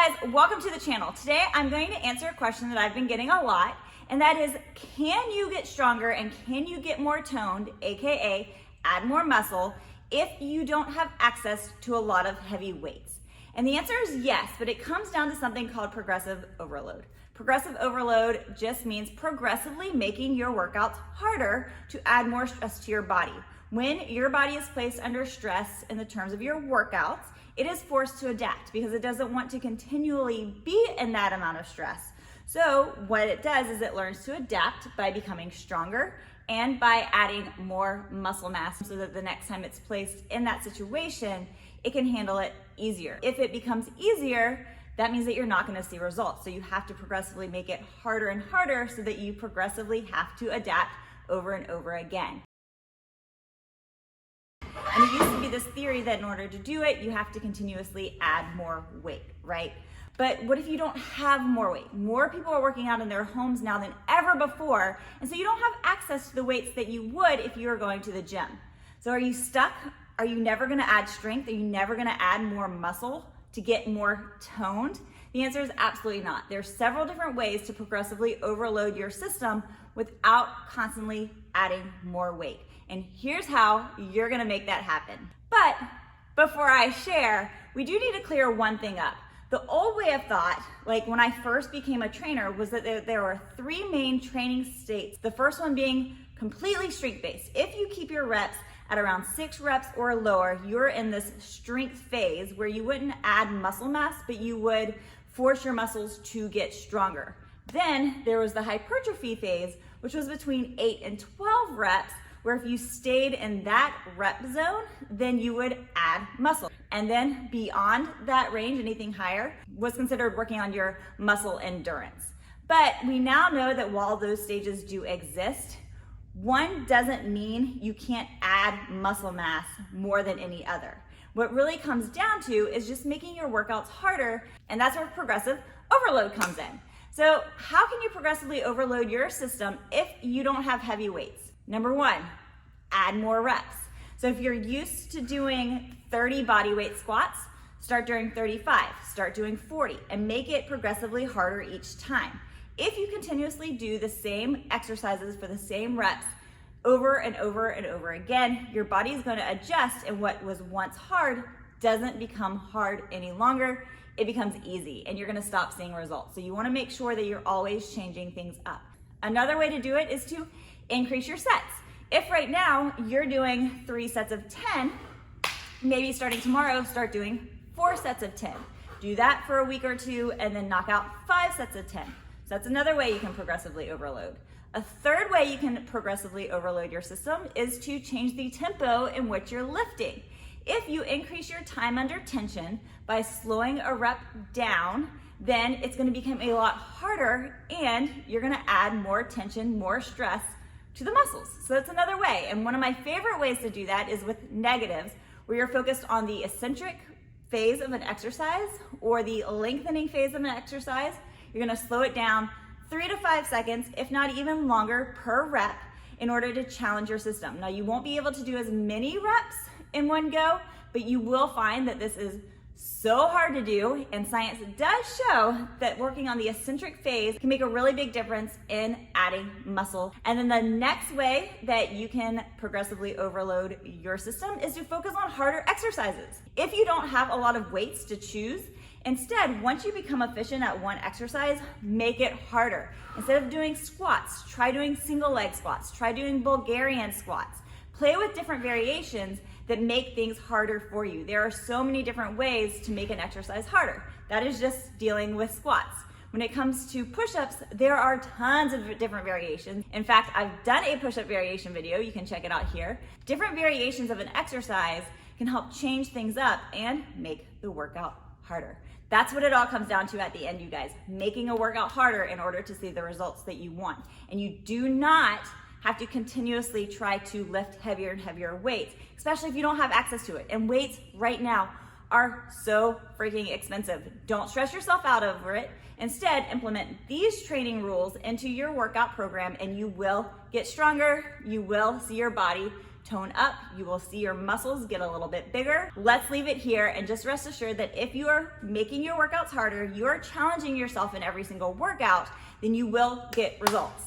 guys, welcome to the channel. Today I'm going to answer a question that I've been getting a lot, and that is, can you get stronger and can you get more toned, aka add more muscle, if you don't have access to a lot of heavy weights? And the answer is yes, but it comes down to something called progressive overload. Progressive overload just means progressively making your workouts harder to add more stress to your body. When your body is placed under stress in the terms of your workouts, it is forced to adapt because it doesn't want to continually be in that amount of stress. So what it does is it learns to adapt by becoming stronger and by adding more muscle mass so that the next time it's placed in that situation, it can handle it easier. If it becomes easier, that means that you're not going to see results. So you have to progressively make it harder and harder so that you progressively have to adapt over and over again. And it used to be this theory that in order to do it, you have to continuously add more weight, right? But what if you don't have more weight? More people are working out in their homes now than ever before, and so you don't have access to the weights that you would if you were going to the gym. So are you stuck? Are you never gonna add strength? Are you never gonna add more muscle to get more toned? The answer is absolutely not. There's several different ways to progressively overload your system without constantly adding more weight. And here's how you're gonna make that happen. But before I share, we do need to clear one thing up. The old way of thought, like when I first became a trainer, was that there were three main training states. The first one being completely strength-based. If you keep your reps at around 6 reps or lower, you're in this strength phase where you wouldn't add muscle mass, but you would force your muscles to get stronger. Then there was the hypertrophy phase, which was between 8 and 12 reps, where if you stayed in that rep zone, then you would add muscle. And then beyond that range, anything higher was considered working on your muscle endurance. But we now know that while those stages do exist, one doesn't mean you can't add muscle mass more than any other. What really comes down to is just making your workouts harder, and that's where progressive overload comes in. So how can you progressively overload your system if you don't have heavy weights? Number one, add more reps. So if you're used to doing 30 body weight squats, start doing 35, start doing 40, and make it progressively harder each time. If you continuously do the same exercises for the same reps over and over and over again, your body is going to adjust, and what was once hard doesn't become hard any longer. It becomes easy, and you're going to stop seeing results. So you want to make sure that you're always changing things up. Another way to do it is to increase your sets. If right now you're doing 3 sets of 10, maybe starting tomorrow, start doing 4 sets of 10. Do that for a week or two and then knock out 5 sets of 10. So that's another way you can progressively overload. A third way you can progressively overload your system is to change the tempo in which you're lifting. If you increase your time under tension by slowing a rep down, then it's going to become a lot harder and you're going to add more tension, more stress to the muscles. So that's another way. And one of my favorite ways to do that is with negatives, where you're focused on the eccentric phase of an exercise or the lengthening phase of an exercise. You're going to slow it down 3 to 5 seconds, if not even longer, per rep in order to challenge your system. Now, you won't be able to do as many reps in one go, but you will find that this is so hard to do, and science does show that working on the eccentric phase can make a really big difference in adding muscle. And then the next way that you can progressively overload your system is to focus on harder exercises. If you don't have a lot of weights to choose, instead, once you become efficient at one exercise, make it harder. Instead of doing squats, try doing single leg squats, try doing Bulgarian squats. Play with different variations that make things harder for you. There are so many different ways to make an exercise harder. That is just dealing with squats. When it comes to push-ups, there are tons of different variations. In fact, I've done a push-up variation video. You can check it out here. Different variations of an exercise can help change things up and make the workout harder. That's what it all comes down to at the end, you guys. Making a workout harder in order to see the results that you want. And you do not have to continuously try to lift heavier and heavier weights, especially if you don't have access to it. And weights right now are so freaking expensive. Don't stress yourself out over it. Instead, implement these training rules into your workout program and you will get stronger. You will see your body tone up. You will see your muscles get a little bit bigger. Let's leave it here and just rest assured that if you are making your workouts harder, you are challenging yourself in every single workout, then you will get results.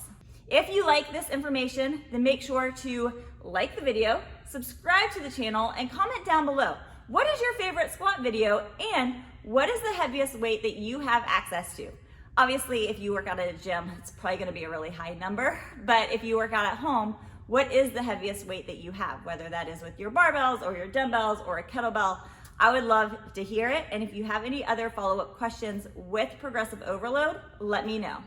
If you like this information, then make sure to like the video, subscribe to the channel, and comment down below. What is your favorite squat video, and what is the heaviest weight that you have access to? Obviously, if you work out at a gym, it's probably gonna be a really high number, but if you work out at home, what is the heaviest weight that you have? Whether that is with your barbells or your dumbbells or a kettlebell, I would love to hear it. And if you have any other follow-up questions with progressive overload, let me know.